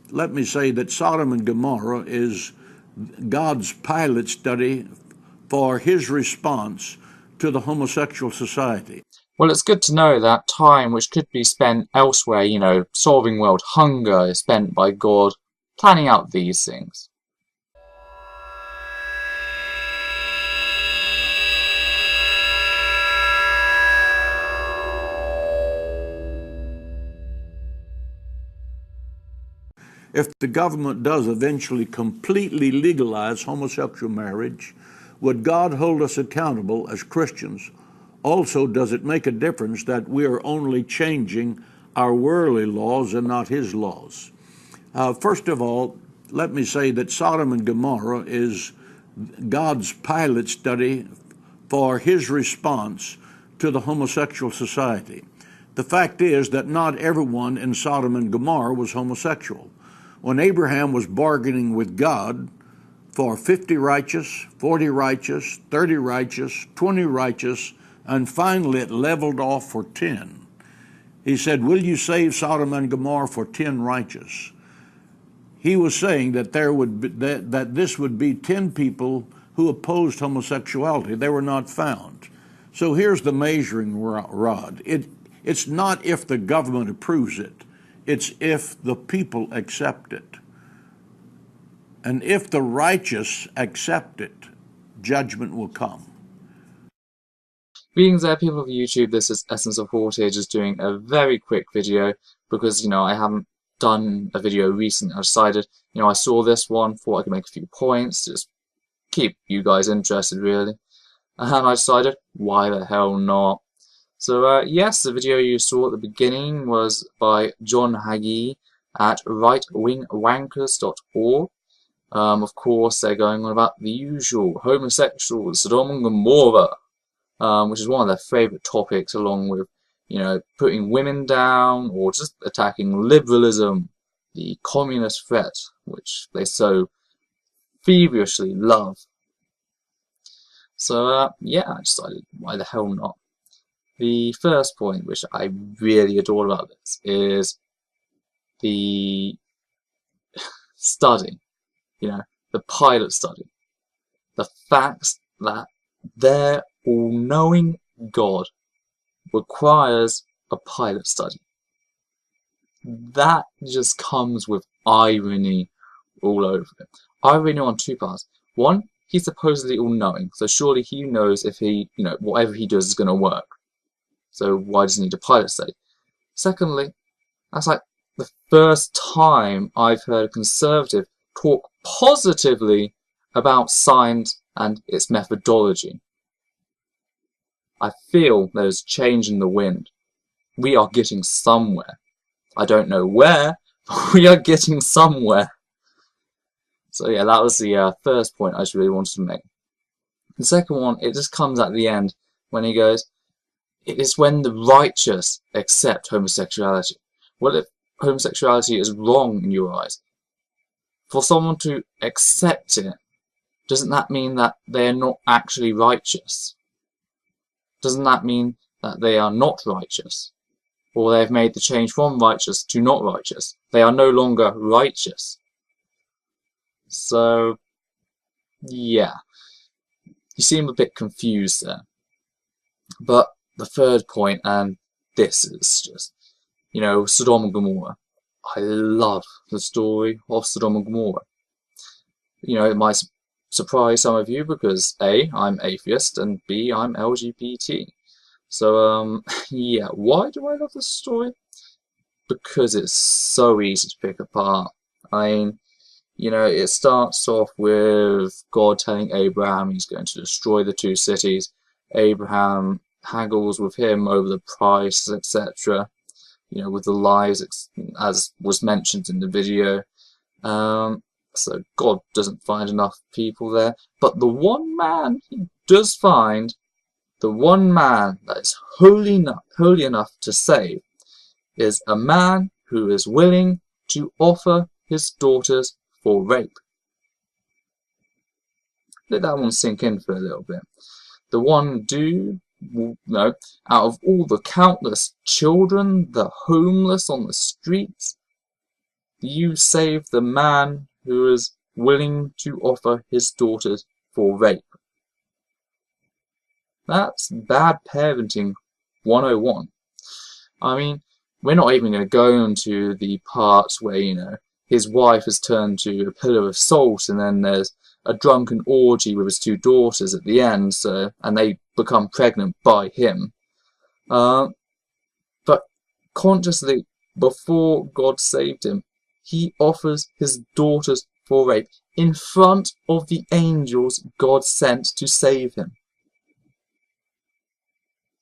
let me say that Sodom and Gomorrah is God's pilot study for his response to the homosexual society. Well, it's good to know that time which could be spent elsewhere, you know, solving world hunger, is spent by God planning out these things. If the government does eventually completely legalize homosexual marriage, would God hold us accountable as Christians? Also, does it make a difference that we are only changing our worldly laws and not his laws? First of all, let me say that Sodom and Gomorrah is God's pilot study for his response to the homosexual society. The fact is that not everyone in Sodom and Gomorrah was homosexual. When Abraham was bargaining with God for 50 righteous, 40 righteous, 30 righteous, 20 righteous, and finally it leveled off for 10, he said, "Will you save Sodom and Gomorrah for 10 righteous?" He was saying that that this would be 10 people who opposed homosexuality. They were not found. So here's the measuring rod. It's not if the government approves it. It's if the people accept it. And if the righteous accept it, judgment will come. Being there, people of YouTube, this is Essence of Voltage, just doing a very quick video because, you know, I haven't done a video recently. I decided, you know, I saw this one, thought I could make a few points, just keep you guys interested, really. And I decided, why the hell not? So, yes, the video you saw at the beginning was by John Hagee at rightwingwankers.org. Of course, they're going on about the usual homosexuals, Sodom and Gomorrah, which is one of their favourite topics, along with, you know, putting women down or just attacking liberalism, the communist threat, which they so feverishly love. So, yeah, I decided, why the hell not? The first point, which I really adore about this, is the study, you know, the pilot study. The fact that their all-knowing God requires a pilot study. That just comes with irony all over it. Irony on two parts. One, he's supposedly all-knowing, so surely he knows if he, you know, whatever he does is going to work. So why does he need a pilot study? Secondly, that's like the first time I've heard a conservative talk positively about science and its methodology. I feel there's change in the wind. We are getting somewhere. I don't know where, but we are getting somewhere. So yeah, that was the first point I just really wanted to make. The second one, it just comes at the end when he goes, it is when the righteous accept homosexuality. Well, if homosexuality is wrong in your eyes, for someone to accept it, doesn't that mean that they are not actually righteous? Doesn't that mean that they are not righteous? Or they have made the change from righteous to not righteous? They are no longer righteous. So, yeah. You seem a bit confused there. But the third point, and this is just, you know, Sodom and Gomorrah. I love the story of Sodom and Gomorrah. You know, it might surprise some of you because A, I'm atheist, and B, I'm LGBT. So, yeah, why do I love this story? Because it's so easy to pick apart. I mean, you know, it starts off with God telling Abraham he's going to destroy the two cities. Abraham haggles with him over the price, etc. You know, with the lies, as was mentioned in the video. So God doesn't find enough people there. But the one man he does find, the one man that is holy enough to save, is a man who is willing to offer his daughters for rape. Let that one sink in for a little bit. The one dude, you know, out of all the countless children, the homeless on the streets, you saved the man who is willing to offer his daughters for rape. That's bad parenting 101. I mean, we're not even going to go into the parts where, you know, his wife has turned to a pillar of salt, and then there's a drunken orgy with his 2 daughters at the end, and they become pregnant by him. But consciously, before God saved him, he offers his daughters for rape in front of the angels God sent to save him.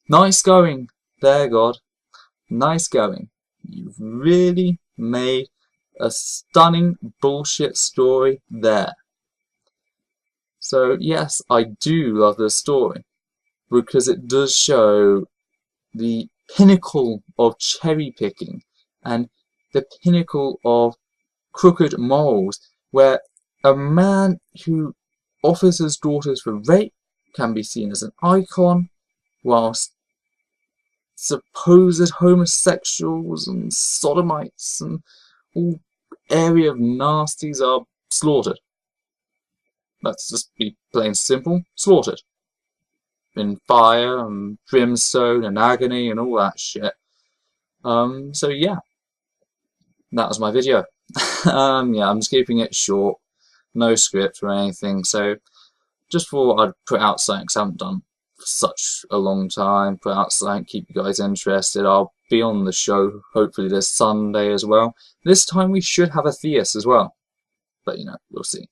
Nice going there, God. Nice going. You've really made a stunning bullshit story there. So yes, I do love this story, because it does show the pinnacle of cherry picking and the pinnacle of crooked morals, where a man who offers his daughters for rape can be seen as an icon, whilst supposed homosexuals and sodomites and all area of nasties are slaughtered. Let's just be plain simple, slaughtered. In fire and brimstone and agony and all that shit. So yeah, that was my video. Yeah, I'm just keeping it short, no script or anything, so just thought I'd put out something, because I haven't done for such a long time, put out something, keep you guys interested. I'll be on the show hopefully this Sunday as well. This time we should have a theist as well, but you know, we'll see.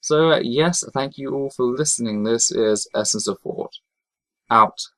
So yes, thank you all for listening. This is Essence of Thought. Out.